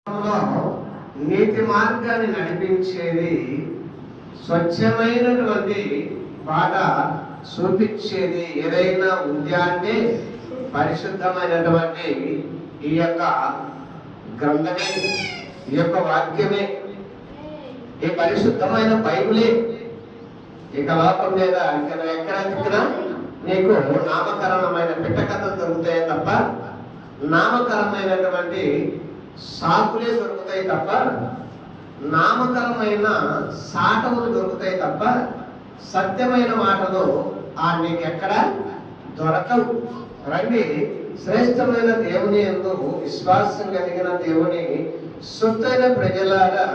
నీతి మార్గాన్ని నడిపించేది, స్వచ్ఛమైనటువంటి బాట చూపించేది ఏదైనా ఉంది అంటే పరిశుద్ధమైనటువంటి ఈ యొక్క గ్రంథమే, ఈ యొక్క వాక్యమే, ఈ పరిశుద్ధమైన బైబిలే. ఇక లోకం మీద ఇక్కడ ఎక్కడ తిక్కినా నీకు నామకరణమైన పిట్టకథలు దొరుకుతాయి తప్ప, నామకరమైనటువంటి సాకులే దొరుకుతాయి తప్ప, నామకరమైన సాటవులు దొరుకుతాయి తప్ప, సత్యమైన మాటలు నీకు ఎక్కడ దొరకవు. రండి, శ్రేష్టమైన దేవుని యందు విశ్వాసం కలిగిన దేవుని సొత్తైన ప్రజలారా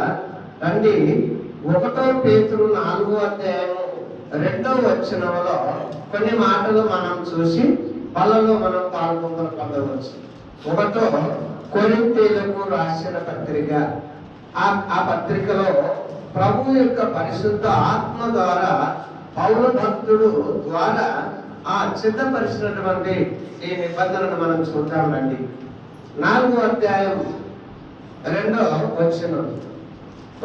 రండి. 1 పేతురు 4వ అధ్యాయం 2వ వచనంలో కొన్ని మాటలు మనం చూసి వాళ్ళలో మనం పాల్గొందలు పొందవచ్చు. 1 కొరింథీయులకు రాసిన పత్రిక, ఆ పత్రికలో ప్రభు యొక్క పరిశుద్ధ ఆత్మ ద్వారా పౌలు భక్తుడు ద్వారా సిద్ధపరిచినటువంటి ఈ నిబంధనను మనం చూద్దాం రండి. 4వ అధ్యాయం 2వ వచనం,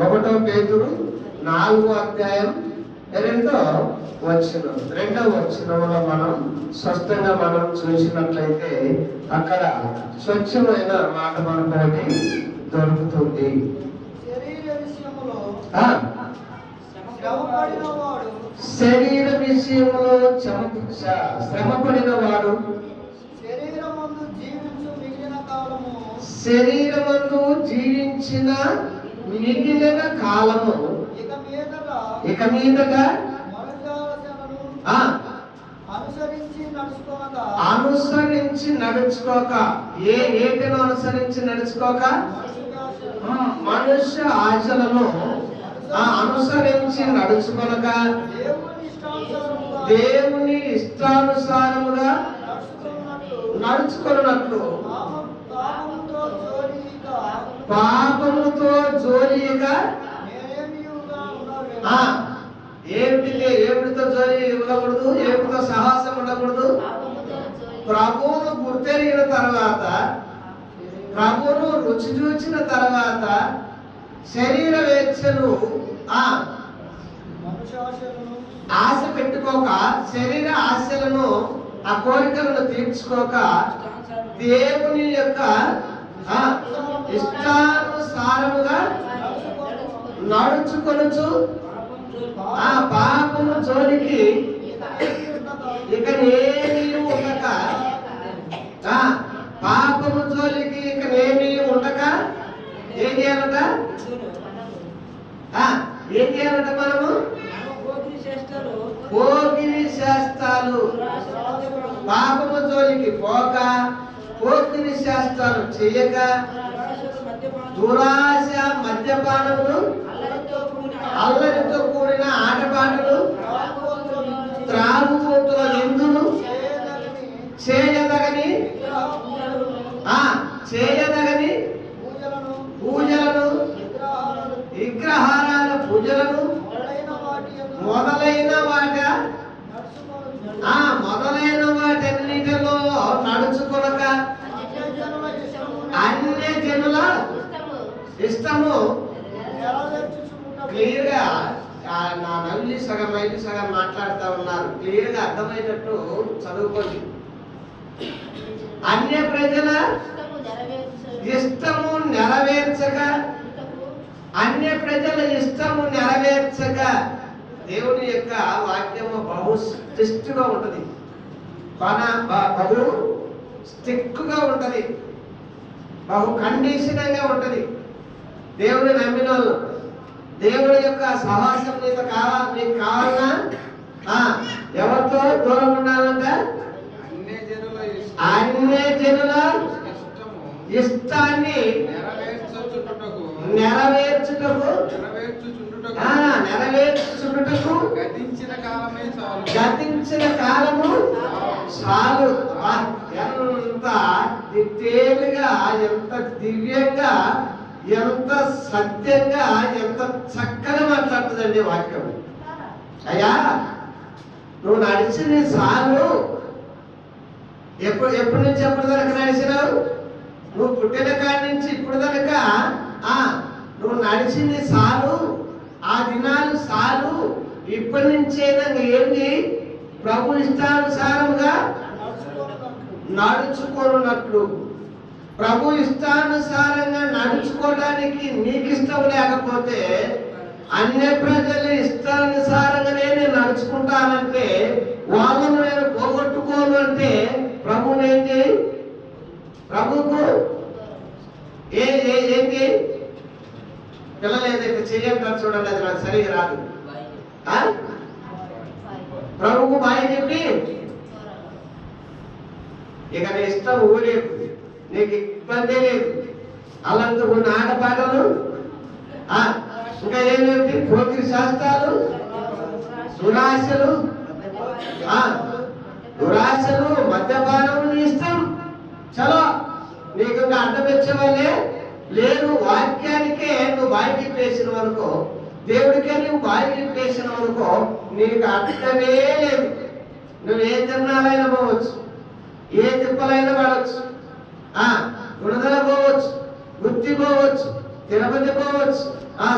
1 పేతురు 4వ అధ్యాయం 2వ వచనం, 2వ వచనంలో మనం స్పష్టంగా మనం చూసినట్లయితే అక్కడ స్వచ్ఛమైన మాట మనకి దొరుకుతుంది. శరీర విషయంలో శ్రమపడిన వాడు శరీరమందు జీవించిన మిగిలిన కాలము ఇక మీదట అనుసరించి నడుచుకోక, ఏటిని అనుసరించి నడుచుకోక, మనుష్య ఆశలను అనుసరించి నడుచుకొనక, దేవుని ఇష్టానుసారముగా నడుచుకున్నట్లు పాపముతో జోలిగా ఏమిటితో జోలి ఉండకూడదు, ఏమిటితో సాహసం ఉండకూడదు. ప్రభువును గుర్తెరిగిన తర్వాత, ప్రభువును రుచి చూచిన తర్వాత శరీర వేచ్ఛను ఆశ పెట్టుకోక, శరీర ఆశలను ఆ కోరికలను తీర్చుకోక, దేవుని యొక్క ఇష్టానుసారముగా నడుచుకొనుచు పాపము జోలికి ఇక ఏమీ ఉండక, పాపము జోలికి ఇక ఏమీ ఉండక ఏం చేయాలట? ఏం చేయాలట? మనము పోకిరి శాస్త్రాలు, పాపము జోలికి పోక, పోకిరి శాస్త్రాలు చేయక, దురాశ మద్యపానములు, అల్లరితో కూడిన ఆటపాటలు, త్రాగుబోతుల నిందులు, చేయదగని పూజలను, విగ్రహారాల పూజలను మొదలైన వాటన్నిటిలో నడుచుకొనక, అన్య జనుల ఇష్టము క్లియర్ గా నా నల్లి సగం అయితే సగం మాట్లాడుతూ ఉన్నారు. క్లియర్ గా అర్థమయ్యేటట్టు చదువుకోండి. అన్య ప్రజల ఇష్టము నెరవేర్చక, అన్య ప్రజల ఇష్టము నెరవేర్చక, దేవుని యొక్క వాక్యము బహు స్ట్రిక్ట్గా ఉంటది, బహు స్ట్రిక్ట్గా ఉంటది, బహు కండిషన్గా ఉంటది. దేవుని నమ్మిన వాళ్ళు, దేవుడి యొక్క సహవాసం నీకు కావాలన్నా ఎవరితో దూరం ఉండాలంట? అన్య జనుల ఇష్టాన్ని నెరవేర్చుటకు గతించిన కాలము చాలు. ఎంత డిటేల్గా, ఎంత దివ్యంగా, ఎంత సత్యంగా, ఎంత చక్కగా మాట్లాడుతుందండి వాక్యం. అయ్యా, నువ్వు నడిచింది చాలు. ఎప్పటి నుంచి ఎప్పటి వరకు నడిచినావు? నువ్వు పుట్టిన కాడి నుంచి ఇప్పుడు కనుక నువ్వు నడిచింది చాలు, ఆ దినాలు చాలు, ఇప్పటి నుంచైనా ఏంటి ప్రభు ఇష్టానుసారంగా నడుచుకోనున్నట్లు. ప్రభు ఇష్టానుసారంగా నడుచుకోవడానికి నీకు ఇష్టం లేకపోతే, అన్య ప్రజలు ఇష్టానుసారంగానే నేను నడుచుకుంటానంటే, వాళ్ళను నేను పోగొట్టుకోను అంటే ప్రభునేంటి, ప్రభుకు ఏంటి పిల్లలు ఏదైతే చెయ్యంటారు చూడండి, అది నాకు సరిగా రాదు. ప్రభుకు బాయ్ చెప్పి ఇక నీ ఇష్టం ఊరేపు, నీకు ఇబ్బంది లేదు. అలాంటి కొన్ని ఆటపాటలు, ఇంకా ఏమేమి పోకిరి శాస్త్రాలు, దురాశలు, మద్యపానం నీ ఇష్టం. చలో, నీకు ఇంకా అడ్డం వచ్చేవాళ్ళే లేరు. వాక్యానికే నువ్వు బాయికి వేసిన వరకు, దేవుడికే నువ్వు బాయికి వేసిన వరకు నీకు అర్థమే లేదు. నువ్వు ఏ తిరణాలైనా పోవచ్చు, ఏ తిప్పలైనా పడవచ్చు, గుణదల పోవచ్చు, గుత్తి పోవచ్చు, తిరుపతి పోవచ్చు,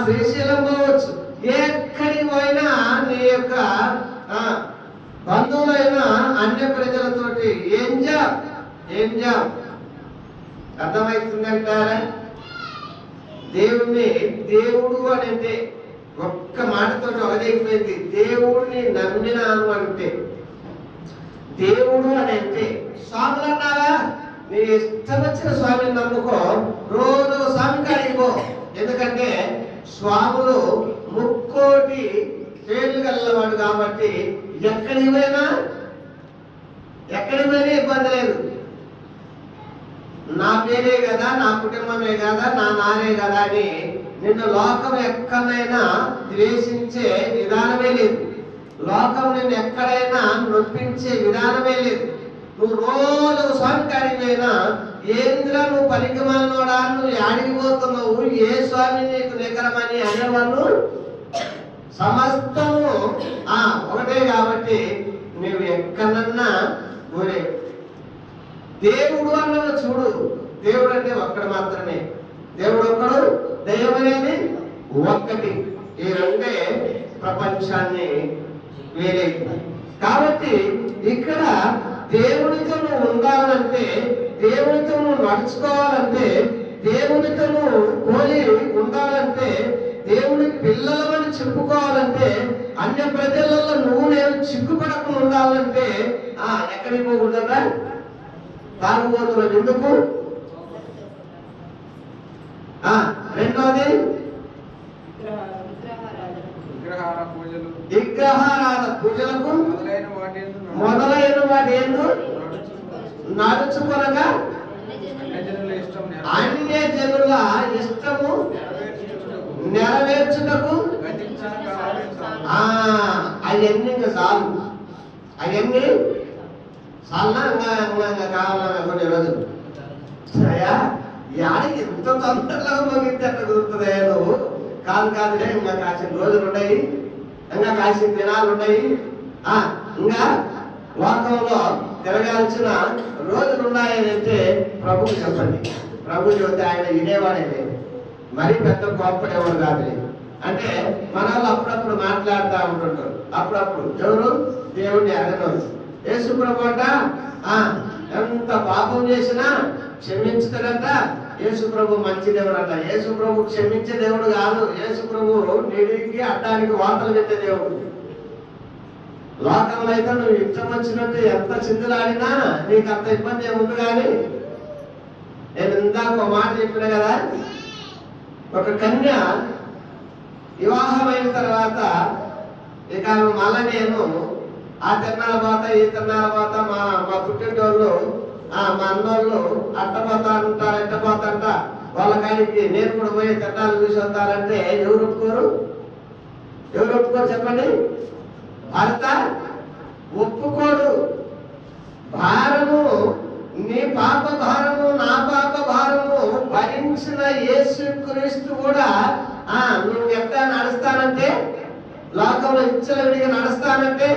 శ్రీశైలం పోవచ్చు. ఎక్కడికి పోయినా నీ యొక్క బంధువులైన అన్య ప్రజలతోటి ఏం జాబ్ అర్థమవుతుందంటారా? దేవుడు అని అంటే ఒక్క మాటతో అవదైపోయింది. దేవుడిని నమ్మినాను అంటే, దేవుడు అని అంటే స్వాములు అన్నావా, నీ ఇష్టం వచ్చిన స్వామిని నమ్ముకో, రోజు స్వామి కాడికి పో. ఎందుకంటే స్వాములు ముక్కోటి పేర్లు గలవాడు కాబట్టి ఎక్కడికి పోయినా ఇబ్బంది లేదు. నా పేరే కదా, నా కుటుంబమే కదా, నా నారే కదా అని నిన్ను లోకం ఎక్కడైనా ద్వేషించే విధానమే లేదు. లోకం నిన్ను ఎక్కడైనా నొప్పించే విధానమే లేదు. నువ్వు రోజు స్వామి కాడికి పోయినా, ఏంద్రా నువ్వు పనికి మాలినోడా, నువ్వు యాడికి పోతున్నావు, ఏ స్వామి నీకు నికరమని అనేవాళ్ళు సమస్తము ఒకటే. కాబట్టి నువ్వు ఎక్కడన్నా ఊరే. దేవుడు అన్నది చూడు, దేవుడు అంటే ఒక్కడు మాత్రమే. దేవుడు ఒక్కడు, దైవం అనేది ఒక్కటి. ఈ రెండే ప్రపంచాన్ని వేరే. కాబట్టి ఇక్కడ దేవునితో నువ్వు ఉండాలంటే, దేవునితో నువ్వు నడుచుకోవాలంటే, దేవునితో నువ్వు పోలి ఉండాలంటే, దేవుని పిల్లలమని చెప్పుకోవాలంటే, అన్య ప్రజలలో నువ్వు నేను చిక్కుపడకుండా ఉండాలంటే ఎక్కడికి పోకూడదా? తాగుబోతులు ఎందుకు? రెండోది విగ్రహారాధన పూజలకు మొదలైన వాటి ఏందు నడుచుకొనగా అన్య జనుల ఇష్టము నెరవేర్చుటకు అవన్నీ ఇంకా చాలు. అవన్నీ ఇంకా కావాలన్నా కొన్ని రోజులు యాడికి ఎంత తొందరలో ముగితే అట్లా కుదురుతుందే. నువ్వు కాదులే, ఇంకా కాసిన రోజులు ఉన్నాయి, ఇంకా కాసిన దినాలు ఉన్నాయి, ఇంకా లోకంలో తిరగాల్సిన రోజులు ఉన్నాయని అంటే ప్రభుకు చెప్పండి. ప్రభు చెబితే ఆయన వినేవాడే లేదు, మరీ పెద్ద గొప్పడేవాడు కాదు. అంటే మన వాళ్ళు అప్పుడప్పుడు మాట్లాడుతూ ఉంటుంటారు. అప్పుడప్పుడు ఎవరు దేవుడిని అడగడం. యేసు ప్రభు అంట ఎంత పాపం చేసినా క్షమించుతాడంట. యేసు ప్రభు మంచి దేవుడు అంట. యేసు ప్రభు క్షమించే దేవుడు కాదు. యేసు ప్రభు నిడికి అడ్డానికి వార్తలు పెట్టే దేవుడు. లోకంలో అయితే నువ్వు ఇష్టం వచ్చినట్టు ఎంత చిందులాడినా నీకు అంత ఇబ్బంది ఏముంది. కానీ నేను ఇందాక ఒక మాట చెప్పిన కదా, ఒక కన్య వివాహమైన తర్వాత ఇక మళ్ళా నేను ఆ తిరణాల పోతా, ఈ తిరణాల పోతా, మా పుట్టినోళ్ళు మా అన్నోళ్ళు అట్టపోతా అంటారు, ఎట్టపోతాంట వాళ్ళ కాడికి నేను కూడా పోయి తిరణాలు చూసి వస్తారంటే ఎవరు ఒప్పుకోరు చెప్పండి? భర్త ఒప్పుకోడు. భారము, నీ పాప భారము, నా పాప భారము భరించిన యేసుక్రీస్తు కూడా నువ్వు ఎట్లా నడుస్తానంటే, లోకంలో ఇచ్చలవిడిగా నడుస్తానంటే,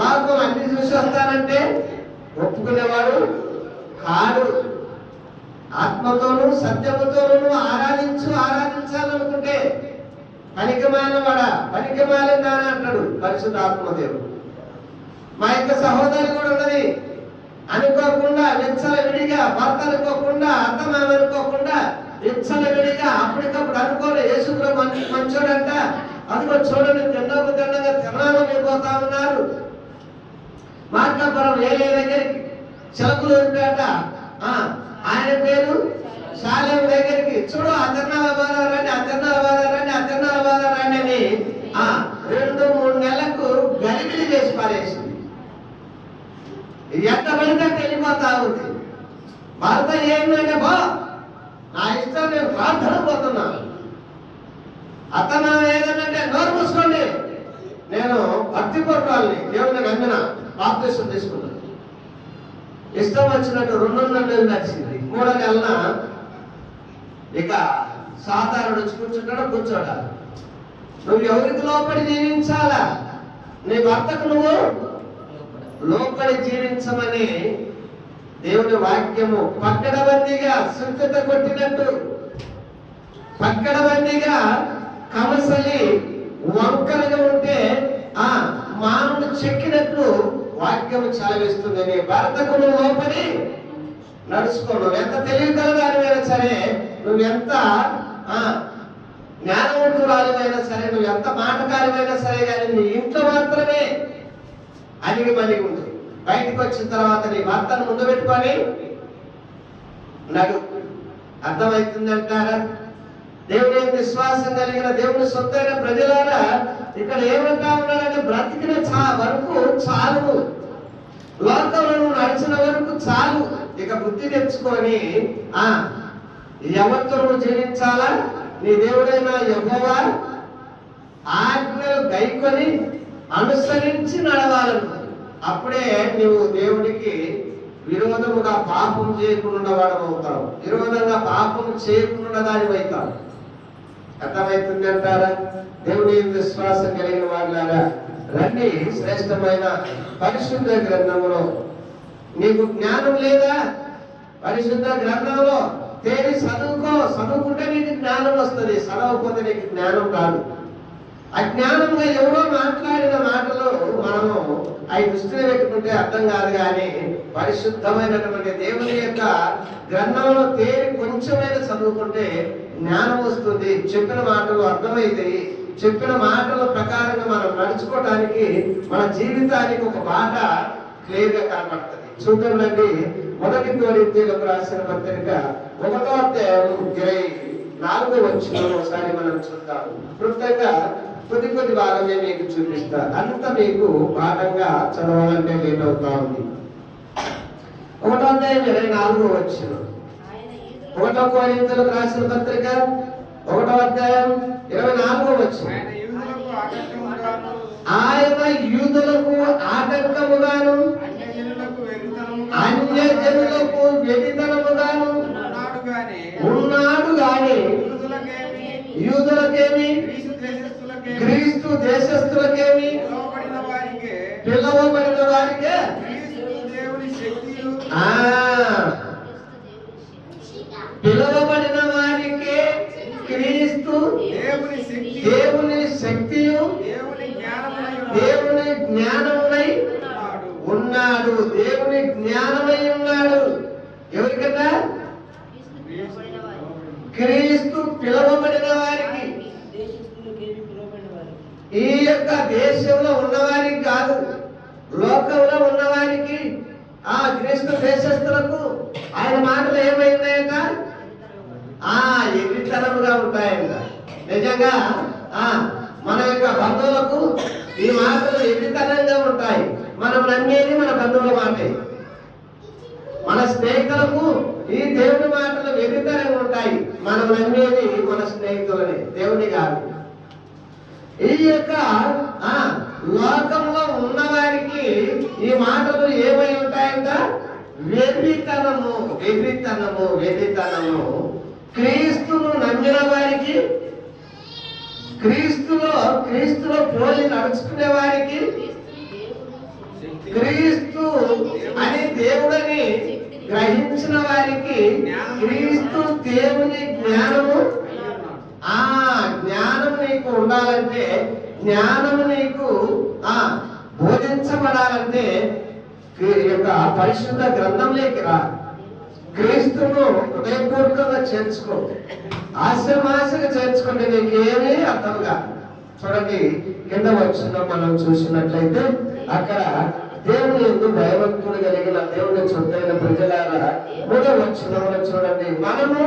లోకం అన్ని చూసి వస్తానంటే ఒప్పుకునేవాడు కాడు. ఆత్మతోనూ సత్యముతోనూ ఆరాధించాలనుకుంటే పనికిమాలిన వాడా, పనికిమాలిన దాని అంటాడు పరిశుద్ధ ఆత్మదేవుడు. మా యొక్క సహోదరి కూడా ఉన్నది, అనుకోకుండా విచ్చల విడిగా, భర్త అనుకోకుండా, అత్తమామ అనుకోకుండా విచ్చల విడిగా అప్పటికప్పుడు అనుకోని యేసుప్రభు మంచోడంట, అదిగో చూడండి తిన్నగా తిరణాలు వెళ్ళిపోతా ఉన్నారు. మార్కాపురం ఏలే దగ్గరికి చిలకలూరిపేట ఆయన పేరు శాలేం దగ్గరికి చూడు ఆ తిరణాల బాధ రండి, ఆ తిరణాల బాధ రండి, ఆ తిరణాల బాధ రండి అని 2-3 నెలలకు గలిబిలి చేసి పారేసింది. ఎంత పడితే వెళ్ళిపోతా ఉంది. భర్త ఏంటంటే బా నా ఇష్టం, నేను ప్రార్థన పోతున్నాను. అతను ఏదంటే నోరు మూసుకోండి, నేను భక్తి పూర్వాలని దేవుని నమ్మిన బాప్తిసం తీసుకున్నాను. ఇష్టం వచ్చినట్టు 2 నెలలు నడిచింది. 3వ నెలన ఇక సాధారణ కూర్చోడా. నువ్వు ఎవరికి లోపడి జీవించాలా? నీ భర్తకు నువ్వు లోపడి జీవించమని దేవుని వాక్యము పక్కడబందీగా సుత్తత కొట్టినట్టు, పక్కడబందీగా కమసలి వంకరగా ఉంటే మానవుడు చెక్కినట్లు వాక్యము చలవిస్తుంది. నీ భర్తకు నువ్వు లోపడి నడుచుకో. నువ్వు ఎంత తెలివికలదానివైనా సరే, నువ్వెంత జ్ఞానవంతురాలివైనా సరే, నువ్వు ఎంత మాటకారివైనా సరే, కానీ నీ ఇంట్లో మాత్రమే అడిగి మడిగి ఉంటుంది. బయటకు వచ్చిన తర్వాత నీ భర్తను ముందు పెట్టుకొని నడు. అర్థమవుతుందంటారా? దేవుని విశ్వాసం కలిగిన దేవుని సొత్తైన ప్రజలారా, ఇక్కడ ఏమంటా ఉన్నాడంటే బ్రతికిన వరకు చాలు, లోకంలో నువ్వు నడిచిన వరకు చాలు. ఇక బుద్ధి తెచ్చుకొని ఎవరితో నువ్వు జీవించాలా? నీ దేవుడైన యెహోవా ఆజ్ఞలు గైకొని అనుసరించి నడవాలను. అప్పుడే నువ్వు దేవుడికి విరోధముగా పాపం చేయకుండా వాడవుతావు, విరోధంగా పాపం చేయకుండా దాని అవుతావు. అర్థమవుతుంది అంటారా? దేవుని విశ్వాసం కలిగిన వాళ్ళారా, రండి శ్రేష్టమైన పరిశుద్ధ గ్రంథంలో. నీకు జ్ఞానం లేదా? పరిశుద్ధ గ్రంథంలో తేరి చదువుకుంటే నీకు జ్ఞానం వస్తుంది, చదవకపోతే నీకు జ్ఞానం రాదు. అజ్ఞానంగా ఎవరో మాట్లాడిన మాటలు మనము అవి దృష్టిలో పెట్టుకుంటే అర్థం కాదు. కానీ పరిశుద్ధమైనటువంటి దేవుని యొక్క గ్రంథంలో తేరి కొంచెమైనా చదువుకుంటే జ్ఞానం వస్తుంది, చెప్పిన మాటలు అర్థమవుతాయి. చెప్పిన మాటల ప్రకారంగా మనం నడుచుకోవడానికి, మన జీవితానికి ఒక బాట క్లియర్గా కనబడుతుంది. చూడండి, 1 కొరింథీయులకు రాసిన పత్రిక 1వ అధ్యాయం 24వ వచనం ఒకసారి మనం చూద్దాం. క్లుప్తంగా కొద్ది భాగమే మీకు చూపిస్తా, అంత మీకు పాఠంగా చదవాలంటే లేట్ అవుతా ఉంది. 1వ అధ్యాయం 24వ వచనం, 1 కొరింథీయులకు రాసిన పత్రిక 1వ అధ్యాయం 24వ వచనం. ఆయన యూదులకు ఆటంకముగాను అన్యజనులకు వెరితనముగాను ఉన్నాడు గాని యూదులకేమి క్రీస్తు దేశస్థులకేమి పిలవబడిన వారికే పిలవబడిన వారికే క్రీస్తు దేవుని శక్తియు దేవుని జ్ఞానమునై ఉన్నాడు. దేవుని జ్ఞానమై ఉన్నాడు. ఎవరికన్నా? క్రీస్తు పిలవబడిన వారికి. ఈ యొక్క దేశంలో ఉన్నవారికి కాదు, లోకంలో ఉన్నవారికి, క్రీస్తు దేశస్తులకు ఆయన మాటలు ఏమైనాయంట? ఎన్నితరముగా ఉంటాయంట. నిజంగా మన యొక్క బంధువులకు ఈ మాటలు ఎన్నితరంగా ఉంటాయి. మనం నమ్మేది మన బంధువుల మాటే. మన స్నేహితులకు ఈ దేవుని మాటలు వెరితరంగా ఉంటాయి. మనం నమ్మేది మన స్నేహితులని, దేవుని కాదు. ఈ యొక్క లోకంలో ఉన్నవారికి ఈ మాటలు ఏమై ఉంటాయంట? వెర్రితనము. క్రీస్తును నమ్మిన వారికి, క్రీస్తులో పోలి నడుచుకునే వారికి, క్రీస్తు అని దేవుడని గ్రహించిన వారికి క్రీస్తు దేవుని జ్ఞానము జ్ఞానం నీకు ఉండాలంటే, జ్ఞానము నీకు బోధించబడాలంటే యొక్క పరిశుద్ధ గ్రంథంలోకి రా. క్రీస్తును హృదయపూర్వకంగా చేర్చుకో, ఆశమాశగా చేర్చుకుంటే నీకేమీ అర్థంగా. చూడండి, కింద వచ్చిన మనం చూసినట్లయితే అక్కడ దేవుని యందు భయభక్తులు కలిగిన దేవుని చుట్టైన ప్రజలారా, 3వ వచనంలో చూడండి, మనము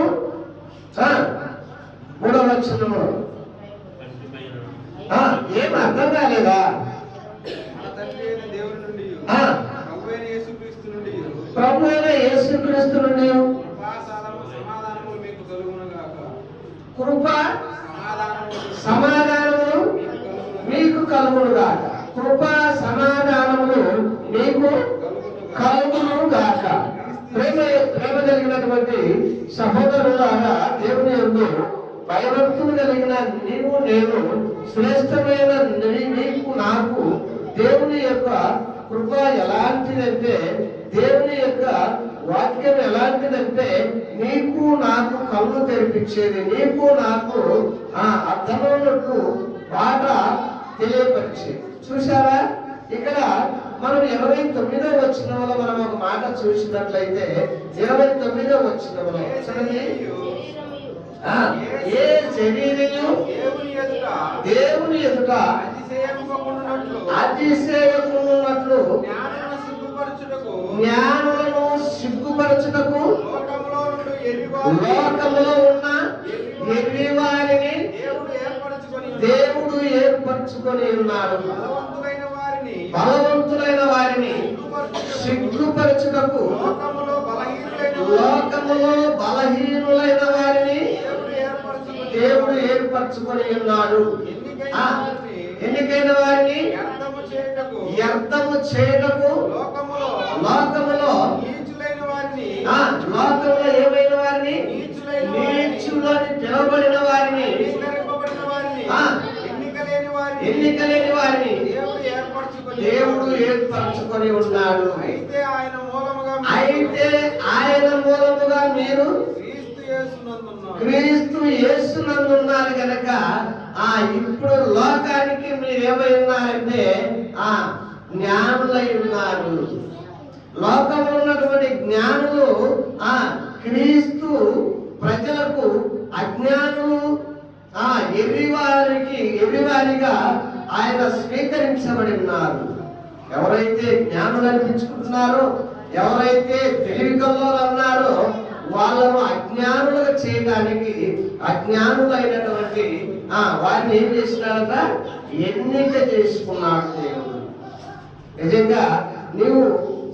3వ వచనము ఏం అర్థం కాలేదా? ప్రభు అయిన యేసుక్రీస్తు నుండి కృప సమాధానములు మీకు కలుగును గాక. కృప సమాధానములు మీకు కలుగును గాక. ప్రేమ కలిగినటువంటి సహోదరులారా, దేవుని యందు భయభక్తులు కలిగిన నీవు నేను, శ్రేష్టమైన నీకు నాకు దేవుని యొక్క కృప ఎలాంటిదంటే, దేవుని యొక్క వాక్యం ఎలాంటిదంటే, నీకు నాకు కళ్ళు తెరిపించేది, నీకు నాకు అర్థమైనట్టు పాట తెలియపరిచేది. చూసారా, ఇక్కడ మనం 29వ వచనంలో మనం ఒక మాట చూసినట్లయితే, 29వ వచనంలో ఏ శరీరము దేవుని ఎదుట అతిశయమున్నట్లు జ్ఞానులను సిగ్గుపరచుటకు లోకములో ఉన్న ఎర్రివారిని దేవుడు ఏర్పరచుకొని ఉన్నాడు. బలవంతులైన వారిని సిగ్గుపరచుటకు లోకములో బలహీనులైన వారిని దేవుడు ఏర్పరచుకొని ఉన్నాడు. ఎన్నికైన వారిని వ్యర్థము చేయటకు లోకములో ఏమైన వారిని, నీచులని పిలువబడిన వారిని, ఎన్నికలేని వారిని దేవుడు ఏర్పరచుకొని ఉన్నాడు. అయితే ఆయన మూలముగా మీరు క్రీస్తు యేసునందున్నారు గనక ఇప్పుడు లోకానికి మీరు ఏమై ఉన్నారంటే జ్ఞానులై ఉన్నారు. లోకంలో ఉన్నటువంటి జ్ఞానులు క్రీస్తు ప్రజలకు అజ్ఞానులు, ఎర్రివారిగా ఆయన స్వీకరించబడి ఉన్నారు. ఎవరైతే జ్ఞానులు అనిపించుకుంటున్నారో, ఎవరైతే తెలివి కల్లోలు అన్నారో, వాళ్ళను అజ్ఞానులుగా చేయడానికి అజ్ఞానులైనటువంటి వారిని ఏం చేసినారట? ఎన్నిక చేసుకున్నాడు దేవుడు. నిజంగా నీవు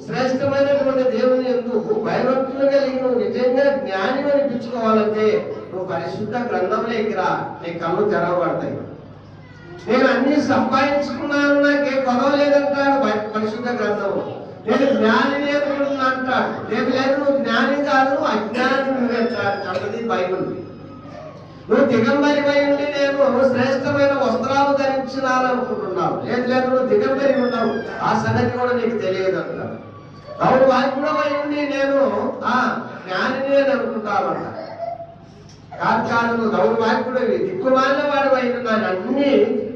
శ్రేష్టమైనటువంటి దేవుని యందు భయభక్తులు కలిగి నువ్వు నిజంగా జ్ఞాని అనిపించుకోవాలంటే నువ్వు పరిశుద్ధ గ్రంథంలోకి రా, నీ కళ్ళు తెరవబడతాయి. నేను అన్ని సంపాదించుకున్నాను, నాకే కొదవలేదంటాడు పరిశుద్ధ గ్రంథం. నేను జ్ఞానిని అంటాడు. లేదు, నువ్వు జ్ఞాని కాదు, అజ్ఞాని అంటది బైబిల్. నువ్వు దిగంబరి పై ఉండి నేను శ్రేష్టమైన వస్త్రాలు ధరించినారనుకుంటున్నావు. లేదు, నువ్వు దిగంబరి ఉన్నావు, ఆ సంగతి కూడా నీకు తెలియదు అంటాడు. అవును, వాక్యుడు పై ఉండి నేను జ్ఞానిని అని అనుకుంటావంట. కాదు, నువ్వు దౌడు వాక్యుడు దిక్కుమాలిన వాడు అయినాను,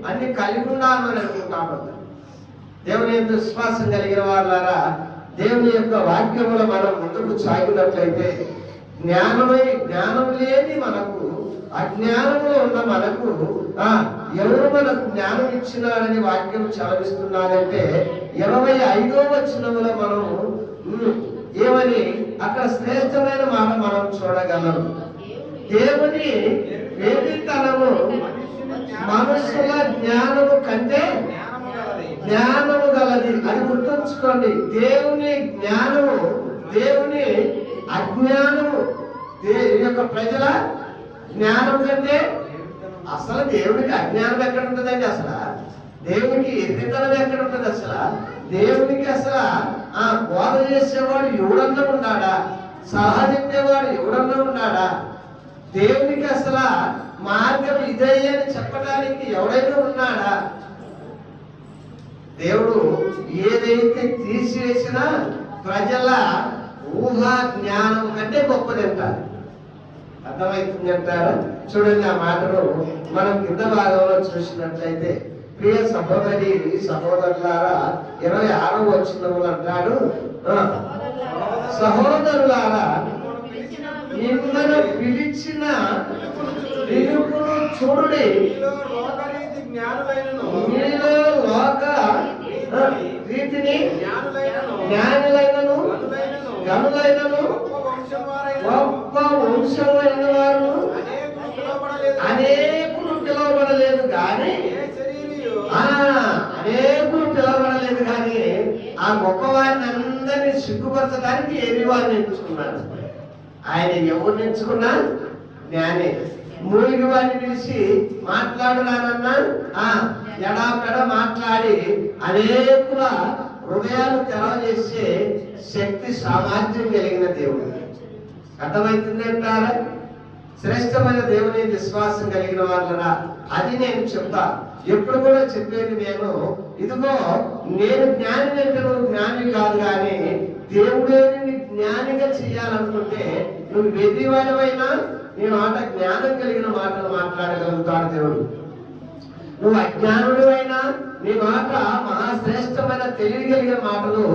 అన్ని కలిగి ఉన్నాను అని అనుకుంటామంట. దేవుని యొక్క విశ్వాసం కలిగిన వాళ్ళారా, దేవుని యొక్క వాక్యములో మనం ముందుకు సాగినట్లయితే జ్ఞానం లేని మనకు, అజ్ఞానంలో ఉన్న మనకు ఎవరు మనకు జ్ఞానం ఇచ్చినారని వాక్యం చలవిస్తున్నారంటే 25వ వచనంలో మనం ఏమని అక్కడ శ్రేష్టమైన మాట మనం చూడగలం. దేవుని వేదితనము మనుషుల జ్ఞానము కంటే జ్ఞానము గలది. అది గుర్తుంచుకోండి. దేవుని జ్ఞానము, దేవుని అజ్ఞానము, యొక్క ప్రజల జ్ఞానం కంటే అసలు దేవునికి అజ్ఞానం ఎక్కడ ఉంటుందండి? అసలు దేవునికి ఎర్రితనం ఎక్కడ ఉంటుంది? అసలు దేవునికి అసలు బోధ చేసేవాడు ఎవడన్నా ఉన్నాడా? సలహా చెప్పేవాడు ఎవడన్నా ఉన్నాడా? దేవునికి అసలు మార్గం ఇదే అని చెప్పడానికి ఎవడైనా ఉన్నాడా? దేవుడు ఏదైతే తీసివేసినా ప్రజల ఊహా జ్ఞానం కంటే గొప్పది అంటారు. అర్థమవుతుంది అంటారా? చూడండి ఆ మాటను మనం కింద భాగంలో చూసినట్లయితే, ప్రియ సహోదరి సహోదరులారా 26వ వచనంలో అంటాడు, సహోదరులారా మిమ్మల్ని పిలిచిన పిలుపును చూడుడి, మీలో లోక రీతిని జ్ఞానులైనను గనులైనను గొప్ప వంశమైన వారు అనేకులు పిలువబడలేదు కానీ ఆ గొప్పవారిని అందరినీ సిగ్గుపరచడానికి ఎరివారిని ఎంచుకున్నాడు. ఆయన ఎవరిని ఎంచుకున్నా? జ్ఞాని. మూలిగి వారిని పిలిచి మాట్లాడురానన్నా ఎడాపెడ మాట్లాడి అనేకుల హృదయాలు తెరవజేసే శక్తి సామర్థ్యం కలిగిన దేవుడు. అర్థమవుతుంది అంటారా? శ్రేష్టమైన దేవుని విశ్వాసం కలిగిన వాళ్ళరా, అది నేను చెప్తా. ఎప్పుడు కూడా చెప్పేది నేను, ఇదిగో నేను జ్ఞాని అంటే నువ్వు జ్ఞాని కాదు, కానీ దేవుడే నిన్ను జ్ఞానిగా చేయాలనుకుంటే నువ్వు వెర్రివాడమైనా నీ మాట జ్ఞానం కలిగిన మాటలు మాట్లాడగలుగుతాడు దేవుడు. నువ్వు అజ్ఞానుడు అయినా నీ మాట మహాశ్రేష్టమైన తెలియగలిగిన మాటలు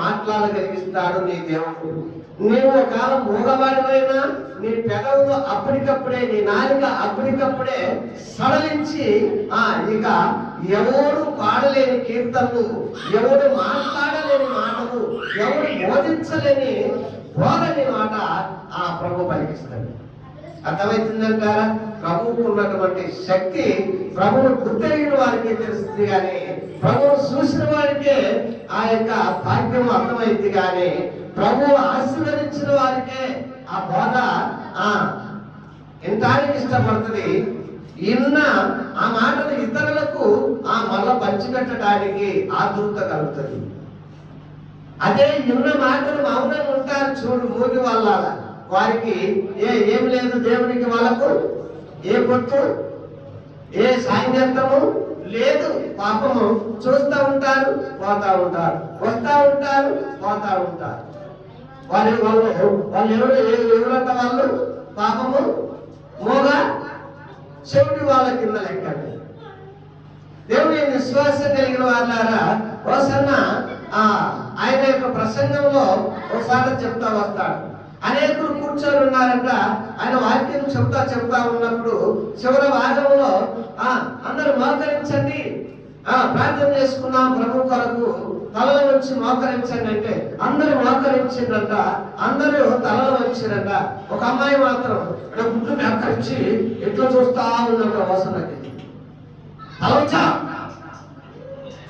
మాట్లాడగలిగిస్తాడు నీ దేవుడు. నీవు ఒకవేళ మూగవాడివైనా నీ పెదవులు అప్పటికప్పుడే, నీ నాలుక అప్పటికప్పుడే సడలించి ఇక ఎవరు పాడలేని కీర్తనలు, ఎవరు మాట్లాడలేని మాటలు, ఎవరు బోధించలేని బోధని మాట ఆ ప్రభు పలికిస్తాడు. అర్థమవుతుందంటారా? ప్రభువుకు ఉన్నటువంటి శక్తి ప్రభువును గుర్తెరిగిన వారికి తెలుస్తుంది, కానీ ప్రభువు చూసిన వారికే ఆ యొక్క భాగ్యం అర్థమైంది, కానీ ప్రభువు ఆశీర్వదించిన వారికే ఆ బోధ వినటానికి ఇష్టపడుతుంది. ఇన్న ఆ మాటలు ఇతరులకు మళ్ళా పంచిపెట్టడానికి ఆతృత కలుగుతుంది. అదే ఇన్న మాటలు మౌనంగా ఉంటారు చూడు మూగి వాళ్ళ, వారికి ఏం లేదు, దేవునికి వాళ్ళకు ఏ పొత్తు ఏ సాంగత్యము లేదు. పాపము చూస్తూ ఉంటారు, పోతా ఉంటారు, వస్తూ ఉంటారు, పోతా ఉంటారు. వాళ్ళు ఎవరంట? వాళ్ళు పాపము మోగ చెవిటి వాళ్ళ కింద లెక్కండి. దేవుని విశ్వాసం కలిగిన వాళ్ళారా, ఓసన్న ఆయన యొక్క ప్రసంగంలో ఒకసారి చెప్తా వస్తాడు. అనేకులు కూర్చొని ఉన్నారంట. ఆయన వాక్యం చెప్తా ఉన్నప్పుడు చివరి భాగంలో అందరూ మోకరించండి, ప్రార్థన చేసుకున్నాం ప్రభు కొరకు, తలలో వచ్చి మోకరించండి అంటే అందరూ మోకరించిందంట. అందరూ తలలో వచ్చిందంట. ఒక అమ్మాయి మాత్రం గుడ్లు మోకరించి ఎట్లా చూస్తా ఉందంట. వసనకి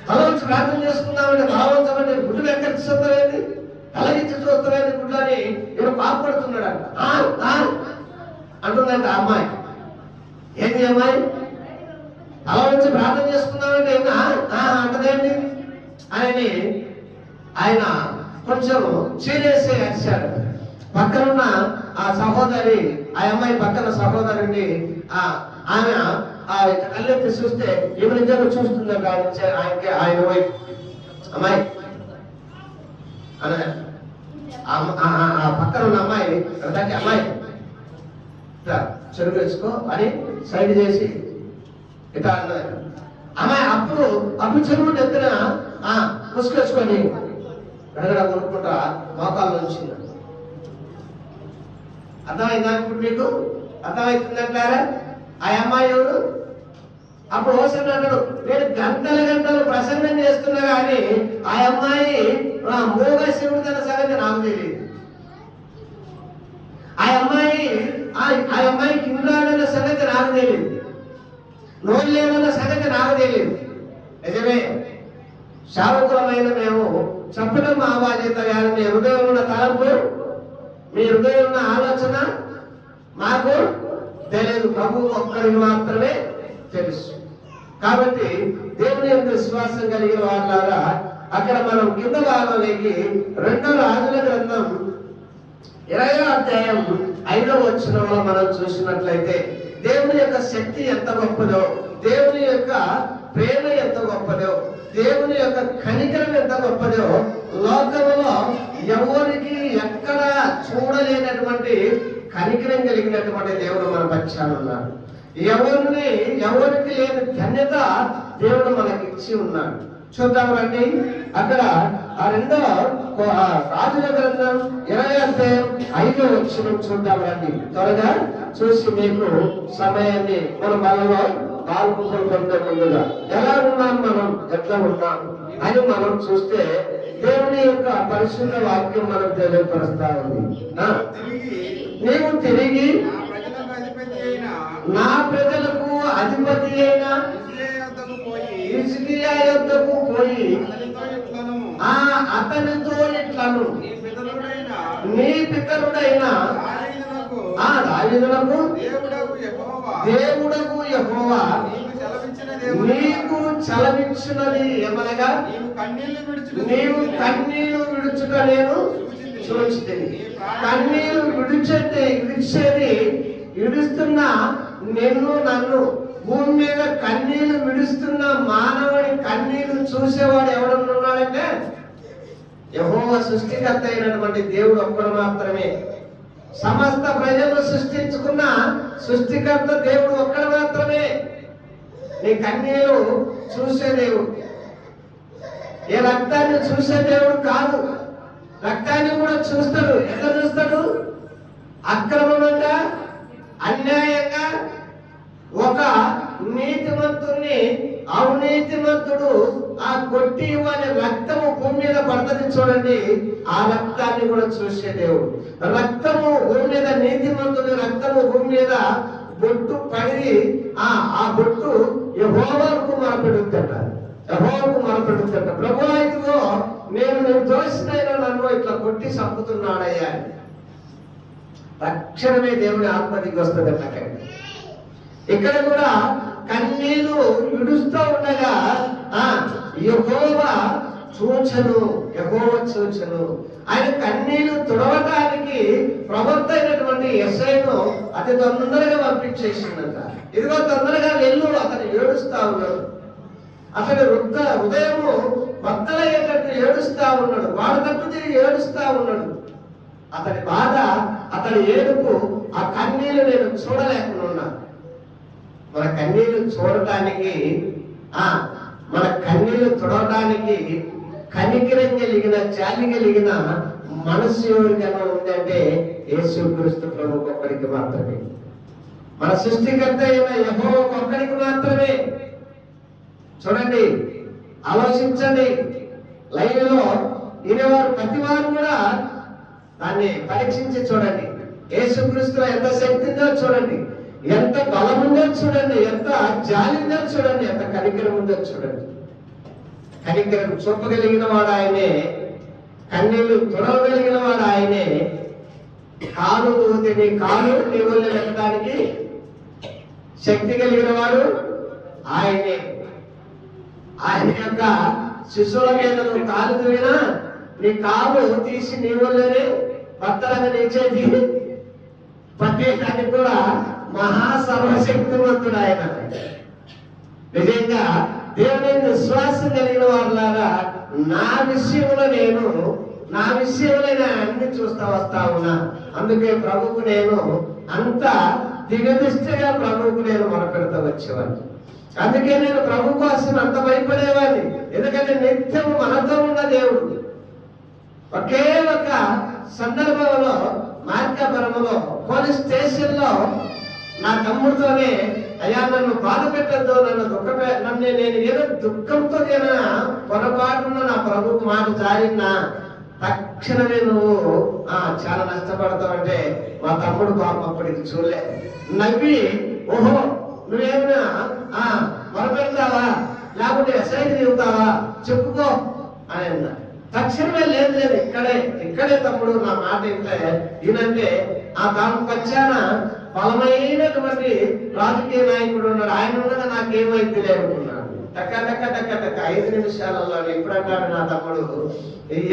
తల వచ్చి ప్రార్థన చేసుకున్నామంటే తలవంచమంటే గుడ్లు మోకరించి చూస్తలేదు, తలగించి చూస్తలేదు గుడ్లని నేను బాగుపడుతున్నాడు అంటుందంట అమ్మాయి. ఏంటి అమ్మాయి? తల వచ్చి ప్రార్థన చేసుకున్నామంటే అంటదేంటి అని ఆయన కొంచెం సీరియస్ అరిచాడు. పక్కనున్న ఆ సహోదరి, ఆ అమ్మాయి పక్కన సహోదరుని ఆమె కళ్ళెత్తి చూస్తే ఈమె నిజంగా చూస్తుందంట. ఆయనకి ఆయన వైపు అమ్మాయి ఆ పక్కన ఉన్న అమ్మాయి అమ్మాయి చెరుకు వేసుకో అని సైడ్ చేసి ఇట్లా అన్నది. అమ్మాయి అప్పుడు చెరువు ఎత్తున ముసుకేసుకొని వెనకడ కొనుక్కుంటా మోకాళ్ళు వచ్చింది. అర్థమైందా? ఇప్పుడు మీకు అర్థమవుతుందంటారా? ఆ అమ్మాయి ఎవరు? అప్పుడు హోసన్ అన్నాడు, నేను గంటలు ప్రసంగం చేస్తున్నా కానీ ఆ అమ్మాయి మూగ శివుడు తన సంగతి నాకు తెలియదు. ఆ అమ్మాయి కింద సంగతి నాకు తెలియదు, నోరు లేదన్న సంగతి నాకు తెలియదు. నిజమే, శావకులమైన మేము చెప్పడం మా బాధ్యత, కానీ మీ హృదయంలో ఉన్న తలంపు, మీ హృదయంలో ఉన్న ఆలోచన మాకు తెలియదు. ప్రభువు ఒక్కరికి మాత్రమే తెలుసు. కాబట్టి దేవుని యొక్క విశ్వాసం కలిగిన వాళ్ళారా, అక్కడ మనం కింద భాగంలోకి 2 రాజుల గ్రంథం 20వ అధ్యాయం 5వ వచనంలో మనం చూసినట్లయితే దేవుని యొక్క శక్తి ఎంత గొప్పదో, దేవుని యొక్క ప్రేమ ఎంత గొప్పదో, దేవుని యొక్క కనికరం ఎంత గొప్పదో లోకంలో ఎవరికి ఎక్కడ చూడలేనటువంటి కనికరం కలిగినటువంటి దేవుడు మన పక్షాన ఉన్నాడు. ఎవరికి లేని ధన్యత దేవుడు మనకి ఇచ్చి ఉన్నాడు. చూద్దాం రండి. అక్కడ ఆ 2వ రాజుల గ్రంథం 20:5 చూద్దాం రండి. త్వరగా చూసి మీకు సమయాన్ని మన మనలో పాల్గొంటే ముందుగా ఎలా ఉన్నాం, మనం ఎట్లా ఉన్నాం అని మనం చూస్తే దేవుని యొక్క పరిశుద్ధ వాక్యం మనం తెలియపరుస్తా ఉంది. నీవు తిరిగి నా ప్రజలకు అధిపతి అయిన హిజ్కియా యొద్దకు పోయి అతనితో ఇట్లను, నీ పితరుడైన దావీదునకు దేవుడకు యెహోవా నీకు చలవిచ్చినది ఏమనగా నీవు కన్నీళ్లు విడుచుట నేను చూచితిని. కన్నీళ్లు విడిచేది విడుస్తున్న నిన్ను నన్ను, భూమి మీద కన్నీళ్లు విడుస్తున్న మానవుడి కన్నీళ్లు చూసేవాడు ఎవడున్నాడంటే యెహోవా సృష్టికర్త అయినటువంటి దేవుడు ఒక్కడు మాత్రమే. సమస్త ప్రజలు సృష్టించుకున్న సృష్టికర్త దేవుడు ఒక్కడు మాత్రమే. నీ కన్నీళ్లు చూసే దేవుడు, ఏ రక్తాన్ని చూసే దేవుడు కాదు. రక్తాన్ని కూడా చూస్తాడు. ఎట్లా చూస్తాడు? అక్రమంగా, అన్యాయంగా ఒక నీతిమంతుణ్ణి అవినీతిమంతుడు ఆ కొట్టి ఇవ్వని రక్తము భూమి మీద పడుతుంది చూడండి, ఆ రక్తాన్ని కూడా చూసే దేవుడు. రక్తము భూమి మీద, నీతిమంతుని రక్తము భూమి మీద బొట్టు పడి ఆ బొట్టు యెహోవాకు మొరపెడుతుంట. యెహోవాకు మొరపెడుతుంట. ప్రభువా, ఇదిగో నేను నిర్దోషినైనా నన్ను ఇట్లా కొట్టి చంపుతున్నాడయ్యా. తక్షణమే దేవుని ఆత్మ దిగి వస్తుంది. ఇక్కడ కూడా కన్నీళ్లు విడుస్తూ ఉండగా యెహోవా చూచను. ఆయన కన్నీళ్లు తుడవటానికి ప్రవక్త అయినటువంటి యెషయాను అతి తొందరగా పంపించేసిందంట. ఇదిగో తొందరగా వెళ్ళు, అతను ఏడుస్తా ఉన్నాడు. అతని హృదయము బద్దలయ్యేటట్టు ఏడుస్తా ఉన్నాడు. వాడు తట్టు తిరిగి ఏడుస్తా ఉన్నాడు. అతని బాధ, అతని ఏడుపు, ఆ కన్నీళ్లు నేను చూడలేకుండా. మన కన్నీళ్లు చూడటానికి, మన కన్నీళ్లు తుడవటానికి కనికరం కలిగిన, జాలి కలిగిన మనస్సు ఎవరికైనా ఉందంటే యేసుక్రీస్తు ప్రభువు ఒక్కడికి మాత్రమే. మన సృష్టికర్త అయిన యెహోవా ఒక్కడికి మాత్రమే. చూడండి, ఆలోచించండి. లైవ్ లో ఈయనవారు ప్రతి వారు కూడా దాన్ని పరీక్షించి చూడండి. యేసుక్రీస్తులో ఎంత శక్తి ఉందో చూడండి, ఎంత బలం ఉందో చూడండి, ఎంత జాలి ఉందో చూడండి, ఎంత కనికరం ఉందో చూడండి. కనికరం చూపగలిగిన వాడు ఆయనే, కన్నీళ్లు తుడవగలిగిన వాడు ఆయనే. కాలు తూతే నీ కాలు నీ ఒళ్ళు పెట్టడానికి శక్తి కలిగిన వాడు ఆయనే. ఆయన యొక్క శిశువుల మీద నువ్వు కాలు తూవినా నీ కాలు తీసి నీ ఒళ్ళనే బత్తలంగా నీ చేతి పట్టేయడానికి కూడా మహాసర్వశక్తివంతుడు ఆయన. నిజంగా దేవుని విశ్వాసం కలిగిన వారిలాగా నా విషయంలో నేను అన్ని చూస్తా వస్తా ఉన్నా. అందుకే ప్రభువుకు నేను అంత దిగదిష్టగా ప్రభువుకు నేను మొరపెడతా వచ్చేవాడిని. అందుకే నేను ప్రభు కోసం అంత భయపడేవాడిని. ఎందుకంటే నిత్యం మనతో ఉన్న దేవుడు. ఒకే ఒక సందర్భంలో మార్కాపురంలో పోలీస్ స్టేషన్ లో నా తమ్ముడితోనే, అయ్యా నన్ను బాధ పెట్టద్దు, నన్ను నేను ఏదో దుఃఖంతో పొరపాటున నా ప్రభుకు మాట జారినా తక్షణమే నువ్వు చాలా నష్టపడతావంటే మా తమ్ముడు పాపం అప్పటికి చూడలే, నవ్వి ఓహో నువ్వేమైనా మొరపెడతావా లేకపోతే ఎస్ఐకి దిగుతావా చెప్పుకో అని అన్నా. తక్షణమే లేదు ఇక్కడే తమ్ముడు నా మాట ఈయనంటే తాను పచ్చాన బలమైనటువంటి రాజకీయ నాయకుడు ఉన్నాడు. ఆయన ఉండగా నాకేమైతే లేనుకున్నాడు. టక్క 5 నిమిషాలలో ఇప్పుడు అన్నాడు నా తమ్ముడు,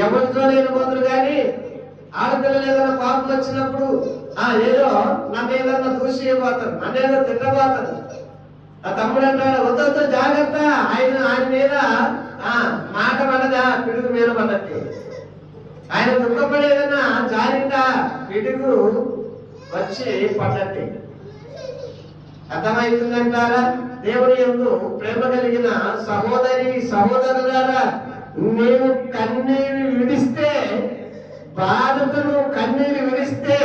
ఎవరితో లేని మొదలు కానీ ఆడపిల్లలు ఏదైనా పాపం వచ్చినప్పుడు ఏదో నన్ను ఏదన్నా దూషిపోతారు, నన్ను ఏదో తిట్టబోతారు. ఆ తమ్ముడు అంటాడు, వద్దు జాగ్రత్త, ఆయన మీద మాట పడదా, పిడుగు మీద పడ్డట్టు. ఆయన దుఃఖపడేదన్నా జారిందా, పిడుగు వచ్చి పడ్డట్టు. అర్థమవుతుందంటారా? దేవుని యందు ప్రేమ కలిగిన సహోదరులారా, నేను కన్నీరు విడిస్తే, బాధను కన్నీరు విడిస్తే,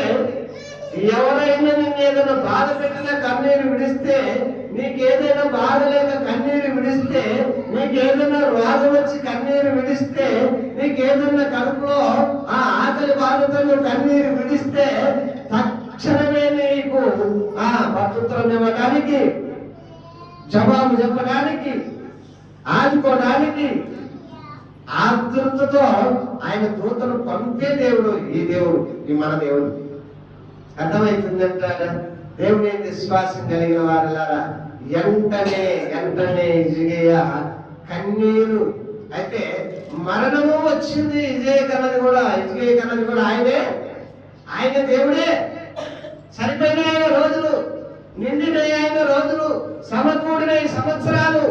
ఎవరైనా నిన్ను ఏదైనా బాధ పెట్టినా కన్నీరు విడిస్తే, నీకేదైనా బాధ లేక కన్నీరు విడిస్తే, నీకేదైనా రోగం వచ్చి కన్నీరు విడిస్తే, నీకేదైనా కడుపులో ఆకలి బాధతో కన్నీరు విడిస్తే, తక్షణమే నీకు ప్రత్యుత్తరం ఇవ్వడానికి, జవాబు చెప్పడానికి, ఆదుకోవడానికి ఆతృతతో ఆయన దూతను పంపే దేవుడు ఈ మన దేవుడు. అర్థమవుతుందంటారా? దేవుని విశ్వాసం కలిగిన వారులారా, వెంటనే హిజ్కియా కన్నీరు. అయితే మరణము వచ్చింది హిజ్కియా కన్నది కూడా ఆయన దేవుడే. సరిపోయిన ఆయన రోజులు, నిండిన ఆయన రోజులు, సమకూడిన సంవత్సరాలు,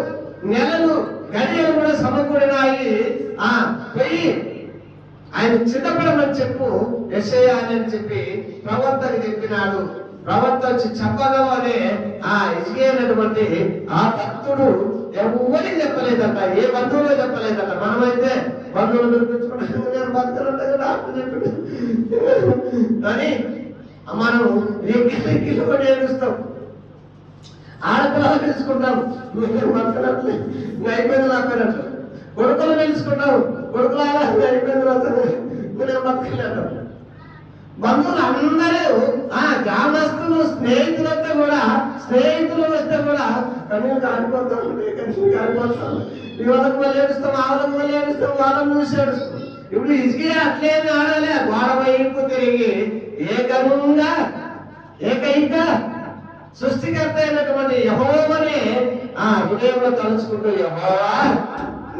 నెలలు, గడియలు కూడా సమకూడినాయి. పోయి ఆయన చిన్నపడమని చెప్పు యెషయా అని చెప్పి ప్రవక్తకు చెప్పినాడు. ప్రవక్త వచ్చి చెప్పగలనే హిజ్కియా అనేటువంటి ఆ భక్తుడు ఎవరికి చెప్పలేదట, ఏ బంధువులో చెప్పలేదట. మనమైతే బంధువులు పిలిపించుకుంటాం, కానీ మనం ఎక్కిలు కూడా ఏడుస్తాం, ఆడపిల్లలు పిలుచుకుంటాం, అయిపోయింది ఆపేనట్లు. కొడుకులు పిలుచుకుంటాం, కొడుకులు అయిపోయింది నేను బతకలేను. బంధువులు అందరూ గ్రామస్తులు, స్నేహితులు వస్తే కూడా కన్నీళ్ళు కారిపోతాం, ఈ వాళ్ళకి వాళ్ళు ఏడుస్తాం, ఆ వాళ్ళకి వాళ్ళు ఏడుస్తాం, వాళ్ళని చూసి ఏడుస్తాం. ఇప్పుడు హిజ్కియా అట్లేమి ఆడాలి, గోడ వైపు తిరిగి ఏకైక సృష్టికర్త అయినటువంటి యెహోవానే హృదయంలో తలుచుకుంటూ, యెహోవా,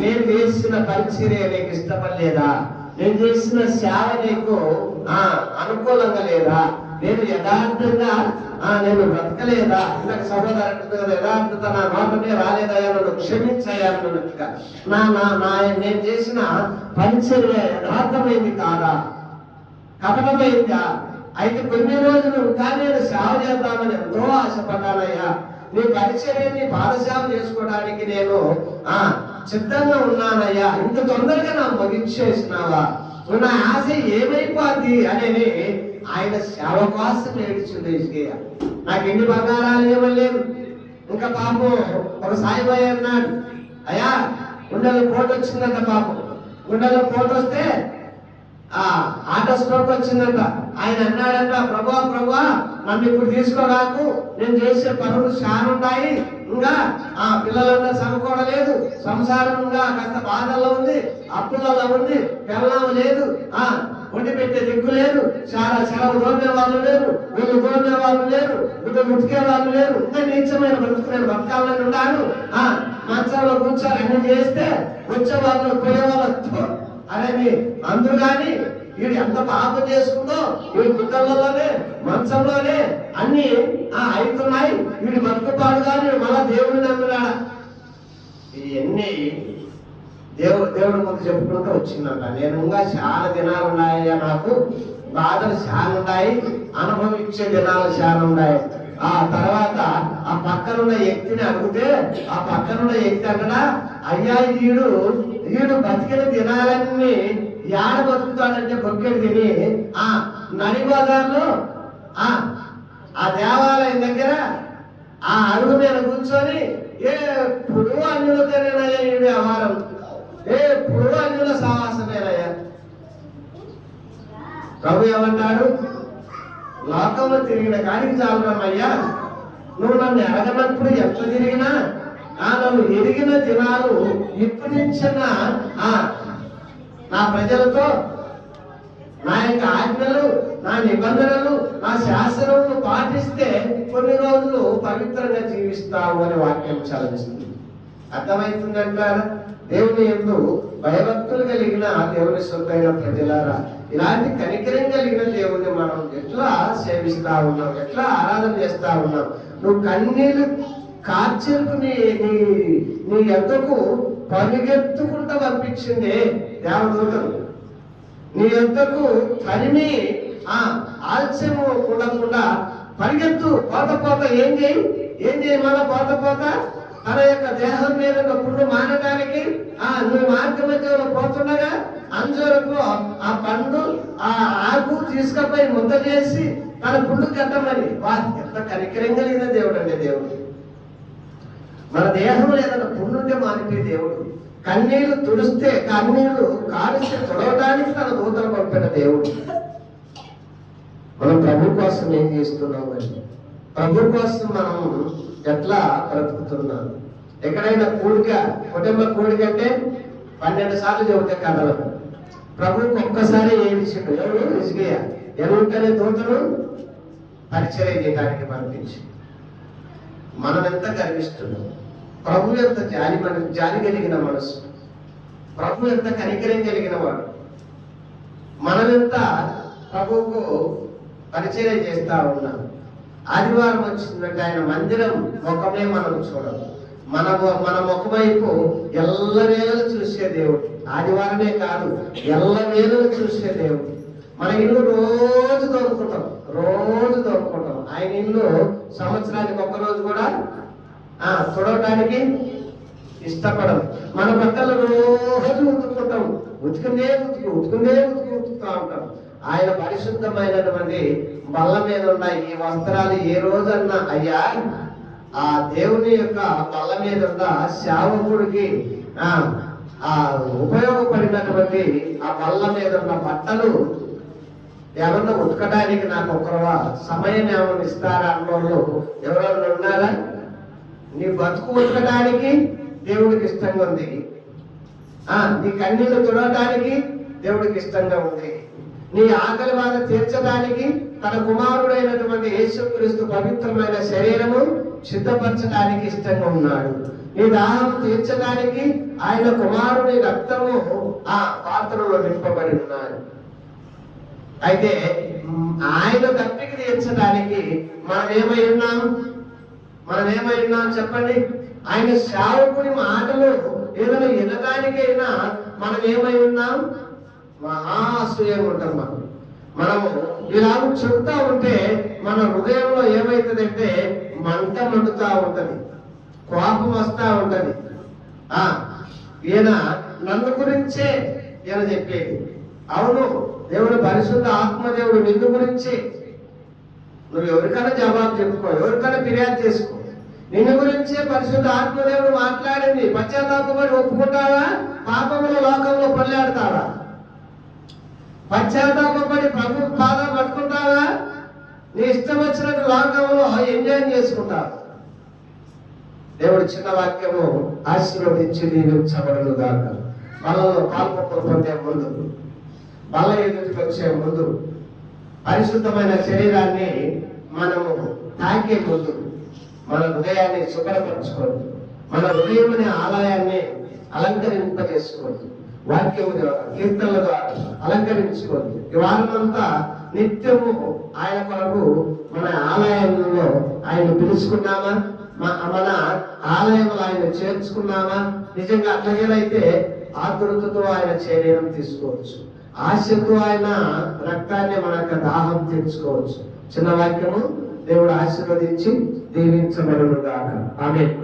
నేను చేసిన పరిచర్య నీకు ఇష్టపడలేదా? నేను చేసిన సేవ నీకు అనుకూలంగా లేదా? నేను యథార్థంగా నేను బ్రతకలేదా? ఇందాక సహోదరు అంటుంది కదా, యథార్థత నా నోటనే రాలేదయా, నన్ను క్షమించాయన్నట్టుగా. నేను చేసిన పరిచర్య యథార్థమైంది కాదా, కపటమైందా? అయితే కొన్ని రోజులు కానీ నేను సేవ చేద్దామని ఎంతో ఆశపడ్డానయ్యా. నీ పరిచర్యని పాదసేవ చేసుకోవడానికి నేను సిద్ధంగా ఉన్నానయ్యా. ఇంత తొందరగా నా ముగించేసినావా? నా ఆశ ఏమైపోద్ది అనేది ఆయన సేవ కోసం ఏడ్చింది హిజ్కియా. నాకు ఎన్ని బంగారాలు ఏమలేదు. ఇంకా పాపం ఒక సాయిబాయి అన్నాడు, అయ్యా గుండెలో పోటు వచ్చిందంట. పాపం గుండెలో పోటు వస్తే ఆటో స్ట్రోక్ వచ్చిందంట. ఆయన అన్నాడంట, ప్రభా నన్ను ఇప్పుడు తీసుకోరాకు, నేను చేసే పనులు చాలా ఉన్నాయి, ఇంకా పిల్లలంతా చదువుకోవడలేదు, సంసారం ఇంకా కాస్త బాధల్లో ఉంది, అప్పులలో ఉంది, పిల్లలు లేదు, వండి పెట్టే దిక్కు లేదు, చాలా సెలవు తోనే వాళ్ళు లేరు, వీళ్ళు తోనే వాళ్ళు లేరు, వీళ్ళు ముట్టుకే వాళ్ళు లేరు, ఇంకా నీచమైన బ్రతుకునేది బతకాలని ఉన్నాను. మంచాల్లో కూర్చొని అన్ని చేస్తే వచ్చే వాళ్ళు పోయే వాళ్ళు అనేది అందరూ. కానీ వీడు ఎంత పాపం చేసుకుందో, వీడి గుడ్డలలోనే మంచంలోనే అన్ని అవుతున్నాయి, వీడి బతుకుపాడు కానీ మళ్ళా దేవుడిని నమ్మినాడా? ఇవన్నీ దేవుడి ముందు చెప్పుకుంటూ వచ్చిందంట. నేను ఇంకా చాలా దినాలు ఉన్నాయ్యా, నాకు బాధలు చాలా ఉన్నాయి, అనుభవించే దినాలు చాలా ఉన్నాయి. ఆ తర్వాత ఆ పక్కనున్న వ్యక్తిని అడిగితే, ఆ పక్కనున్న వ్యక్తి అంటడా, అయ్యా ఈడు బతికిన దినాలన్నీ యాడ బతుకుతాడంటే బొక్కెడు తిని నడి బజార్లో ఆ దేవాలయం దగ్గర అడుగు మీద కూర్చొని ఎప్పుడు అన్యులతోనేనయ్యా ఈ వ్యవహారం, ఎప్పుడు అన్యుల సావాసమేనయ్యా. ప్రభు ఏమన్నాడు? లోకంలో తిరిగిన కాడికి చాలరమ్మయ్యా, నువ్వు నన్ను ఎరగనప్పుడు ఎంత తిరిగినా నన్ను ఎరిగిన దినాలు ఇప్పటి నుంచిన నా ప్రజలతో నా యొక్క ఆజ్ఞలు, నా నిబంధనలు, నా శాసనములు పాటిస్తే కొన్ని రోజులు పవిత్రంగా జీవిస్తావు అని వాక్యం చదివిస్తుంది. అర్థమవుతుందంటారా? దేవుని యందు భయభక్తులు కలిగిన దేవుని సొంతైన ప్రజలారా, ఇలాంటి కనికరం కలిగిన దేవుని మనం ఎట్లా సేవిస్తా ఉన్నాం, ఎట్లా ఆరాధన చేస్తా ఉన్నాం? నువ్వు కార్చెరుకు నీ యొద్దకు పరిగెత్తుకుంటూ పంపించింది దేవదూతలు. నీ యొద్దకు తరిమి ఆలస్యము ఉండకుండా పరిగెత్తు, పోత ఏం చేయి మళ్ళా పోత తన యొక్క దేహం మీద పుండు మానడానికి నువ్వు మార్గ మధ్యలో పోతుండగా అంజూరపు ఆ పండు ఆ ఆకు తీసుకపోయి ముద్ద చేసి తన పుండు కట్టమని. ఎంత కనికరం కలిగిన దేవుడు అండి దేవుడు. మన దేహంలో ఏదైనా పుండుంటే మానిపే దేవుడు. కన్నీళ్లు తుడిస్తే కన్నీళ్లు కాడిస్తే తుడవడానికి తన దూతలు పంపిన దేవుడు. మనం ప్రభు కోసం ఏం చేస్తున్నాం అండి? ప్రభు కోసం మనం ఎట్లా బ్రతుకుతున్నాం? ఎక్కడైనా కుటుంబ కూడిక అంటే 12 సార్లు చెబితే కథలు. ప్రభుకి ఒక్కసారి ఏమిచ్చిండు? ఎవరు? హిజ్కియా. ఎరుకనే దూతను పరిచయం చేయడానికి పంపించి. మనం ఎంత గర్విస్తున్నాం. ప్రభు ఎంత జాలి కలిగిన మనసు, ప్రభు ఎంత కనికరం కలిగిన వాడు. మనమెంత ప్రభువుకు పరిచయం చేస్తా ఉన్నాం. ఆదివారం వచ్చిందంటే ఆయన మందిరం ముఖమే మనం చూడాలి. మన ముఖం వైపు ఎల్లవేళలు చూసే దేవుడు. ఆదివారమే కాదు, ఎల్లవేళలు చూసే దేవుడు. మన ఇల్లు రోజు తోముకుంటాం. ఆయన ఇల్లు సంవత్సరానికి ఒక్కరోజు కూడా తుడవటానికి ఇష్టపడం. మన బట్టలు రోజు ఉతుక్కుంటాం. ఉతుకుతా ఉంటాం. ఆయన పరిశుద్ధమైనటువంటి బల్ల మీద ఉన్న ఈ వస్త్రాలు ఏ రోజన్నా అయ్యా ఆ దేవుని యొక్క బల్ల మీద ఉన్న సేవకుడికి ఉపయోగపడినటువంటి ఆ బల్ల మీద ఉన్న బట్టలు ఏమన్నా ఉతకడానికి నాకు ఒకరవా సమయం ఏమన్నా ఇస్తారా అన్నోళ్ళు ఎవరన్నా ఉన్నారా? నీ బతుకు ఉతకడానికి దేవుడికి ఇష్టంగా ఉంది. నీ కన్నీళ్లు తుడవడానికి దేవుడికి ఇష్టంగా ఉంది. నీ ఆకలి బాధ తీర్చడానికి తన కుమారుడైనటువంటి యేసుక్రీస్తు పవిత్రమైన శరీరము సిద్ధపరచడానికి ఇష్టంగా ఉన్నాడు. నీ దాహం తీర్చడానికి ఆయన కుమారుడి రక్తము ఆ పాత్రలో నింపబడి ఉన్నాడు. అయితే ఆయన దప్పికి తీర్చడానికి మనం ఏమై ఉన్నాం చెప్పండి? ఆయన సేవకుని మాటలు ఏదైనా వినడానికైనా మనం ఏమై ఉన్నాం? మహాసూయంగా ఉంటాం. మనము ఇలా చెప్తా ఉంటే మన హృదయంలో ఏమైతుందంటే మండుతా ఉంటది, కోపం వస్తా ఉంటది. ఈయన నన్ను గురించే ఈయన చెప్పేది. అవును, దేవుడు పరిశుద్ధ ఆత్మదేవుడు నిన్ను గురించి. నువ్వు ఎవరికైనా జవాబు చెప్పుకో, ఎవరికైనా ఫిర్యాదు చేసుకో. నిన్ను గురించే పరిశుద్ధ ఆత్మదేవుడు మాట్లాడింది. పశ్చాత్తాపడి ఒప్పుకుంటావా? పాపముల లోకంలో పళ్ళాడతావా? పశ్చాత్తాపడి ప్రభు పాదం పట్టుకుంటావా? నీ ఇష్టం వచ్చినట్టు లోకంలో ఎంజాయ్ చేసుకుంటావు. దేవుడు చిన్న వాక్యము ఆశీర్వదించి దీవించబడును గాక. వాళ్ళలో పాల్పొక్కలు పొందే ముందు, వాళ్ళ ఎదుటికి వచ్చే ముందు, పరిశుద్ధమైన శరీరాన్ని మనము తాకే ముందు మన హృదయాన్ని శుభ్రపరచుకోండి. మన హృదయమనే ఆలయాన్ని అలంకరింపజేసుకోండి. వాక్యము ద్వారా, కీర్తనల ద్వారా అలంకరించుకోండి. ఈ వారమంతా నిత్యము ఆయన కొరకు మన ఆలయంలో ఆయన పిలుచుకున్నామా? మన ఆలయంలో ఆయన చేర్చుకున్నామా? నిజంగా అట్లాగేనైతే ఆతురతతో ఆయన శరీరం తీసుకోవచ్చు. ఆశతో ఆయన రక్తాన్ని మన యొక్క దాహం తీర్చుకోవచ్చు. చిన్న వాక్యము దేవుడు ఆశీర్వదించి దీవించబడును గాక. ఆమేన్.